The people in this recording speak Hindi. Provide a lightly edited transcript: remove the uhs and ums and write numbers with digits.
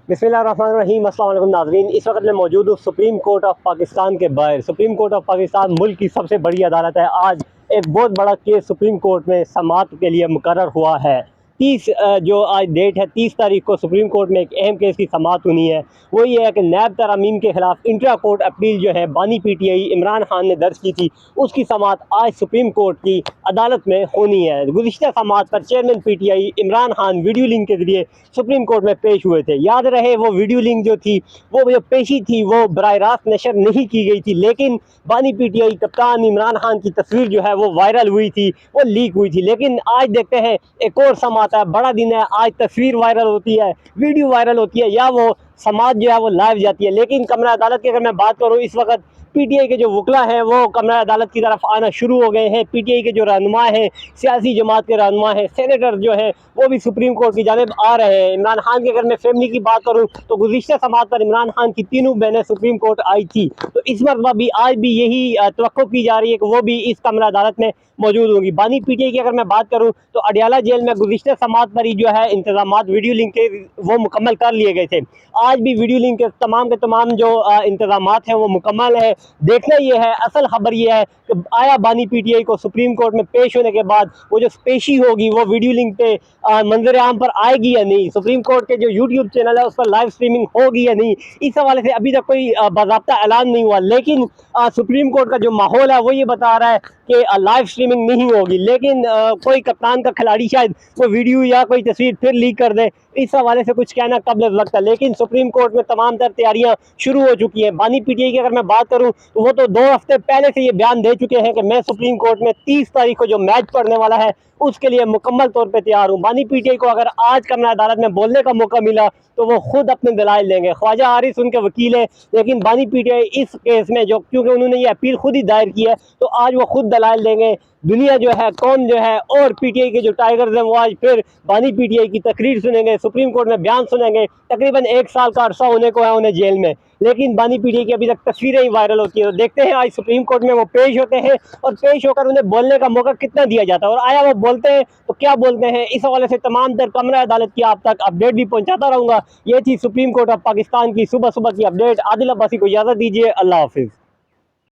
बिस्मिल्लाहिर्रहमानिर्रहीम। अस्सलाम वालेकुम नाज़रीन, इस वक्त मैं मौजूद हूँ सुप्रीम कोर्ट ऑफ पाकिस्तान के बाहर। सुप्रीम कोर्ट ऑफ पाकिस्तान मुल्क की सबसे बड़ी अदालत है। आज एक बहुत बड़ा केस सुप्रीम कोर्ट में समाअत के लिए मुकर्रर हुआ है। 30 जो आज डेट है, 30 तारीख को सुप्रीम कोर्ट में एक अहम केस की समाअत होनी है। वो ये है कि नैब तरमीम के खिलाफ इंट्रा कोर्ट अपील जो है बानी PTI इमरान खान ने दर्ज की थी, उसकी समाअत आज सुप्रीम कोर्ट की अदालत में होनी है। गुज़िश्ता समाअत पर chairman PTI Imran Khan video link के जरिए सुप्रीम कोर्ट में पेश हुए थे। याद रहे, वो वीडियो लिंक जो थी, वो जो पेशी थी, वो बराह रास्त नशर नहीं की गई थी, लेकिन बानी PTI कप्तान इमरान खान की तस्वीर जो है वो वायरल हुई थी, वो लीक हुई थी। लेकिन आज देखते हैं एक और समाअत है, बड़ा दिन है। आज तस्वीर वायरल होती है, वीडियो वायरल होती है, या वो समाअत जो है वो लाइव जाती है। लेकिन कमरा अदालत की अगर मैं बात करूँ, इस वक्त PTI के जो वकला हैं वो कमरा अदालत की तरफ आना शुरू हो गए हैं। PTI के जो रहनुमा हैं, सियासी जमात के रहनुमा हैं, सेनेटर जो हैं, वो भी सुप्रीम कोर्ट की जानिब आ रहे हैं। इमरान खान की अगर मैं फैमिली की बात करूँ तो गुज़िश्ता समाअत पर इमरान खान की तीनों बहनें सुप्रीम कोर्ट आई थी, तो इस मरतबा भी आज भी यही तवक्को की जा रही है कि वो भी इस कमरा अदालत में मौजूद होंगी। बानी PTI की अगर मैं बात करूँ तो अडियाला जेल में गुज़िश्ता समाअत पर ही जो है इंतजामात वीडियो लिंक के वो मुकम्मल कर लिए गए थे। आज भी वीडियो लिंक के तमाम जो इंतजामात हैं वो मुकम्मल है। देखना ये है, असल खबर ये है कि आया बानी PTI को सुप्रीम कोर्ट में पेश होने के बाद वो जो पेशी होगी वो वीडियो लिंक पे मंजर आम पर आएगी या नहीं, सुप्रीम कोर्ट के जो यूट्यूब चैनल है उस पर लाइव स्ट्रीमिंग होगी या नहीं, इस हवाले से अभी तक कोई बाज़ाब्ता ऐलान नहीं हुआ। लेकिन सुप्रीम कोर्ट का जो माहौल है वो ये बता रहा है कि लाइव स्ट्रीमिंग नहीं होगी। लेकिन कोई कप्तान का खिलाड़ी शायद वो वीडियो या कोई तस्वीर फिर लीक कर दे, इस हवाले से कुछ कहना कबल वक्त है। लेकिन सुप्रीम कोर्ट में तमाम तर तैयारियां शुरू हो चुकी हैं। बानी PTI की अगर मैं बात करूं तो वो तो 2 हफ्ते पहले से ये बयान दे चुके हैं कि मैं सुप्रीम कोर्ट में 30 तारीख को जो मैच पढ़ने वाला है उसके लिए मुकम्मल तौर पर तैयार हूँ। बानी PTI को अगर आज कमरा अदालत में बोलने का मौका मिला तो वो खुद अपने दलाइल देंगे। ख्वाजा आरिस उनके वकील है, लेकिन बानी PTI इस केस में जो, क्योंकि उन्होंने ये अपील खुद ही दायर की है, तो आज वो खुद दलाइल देंगे। दुनिया जो है, कौम जो है, और PTI के जो टाइगर्स हैं वो आज फिर बानी PTI की तकरीर सुनेंगे, सुप्रीम कोर्ट में बयान सुनेंगे। तकरीबन 1 साल का अरसा होने को है उन्हें जेल में, लेकिन बानी PTI की अभी तक तस्वीरें ही वायरल होती है। तो देखते हैं आज सुप्रीम कोर्ट में वो पेश होते हैं और पेश होकर उन्हें बोलने का मौका कितना दिया जाता है, और आया वो बोलते हैं तो क्या बोलते हैं। इस हवाले से तमाम तर कमरा अदालत की आप तक अपडेट भी पहुंचाता रहूंगा। ये थी सुप्रीम कोर्ट ऑफ पाकिस्तान की सुबह सुबह की अपडेट। आदिल अब्बासी को इजाज़त दीजिए। अल्लाह हाफिज़।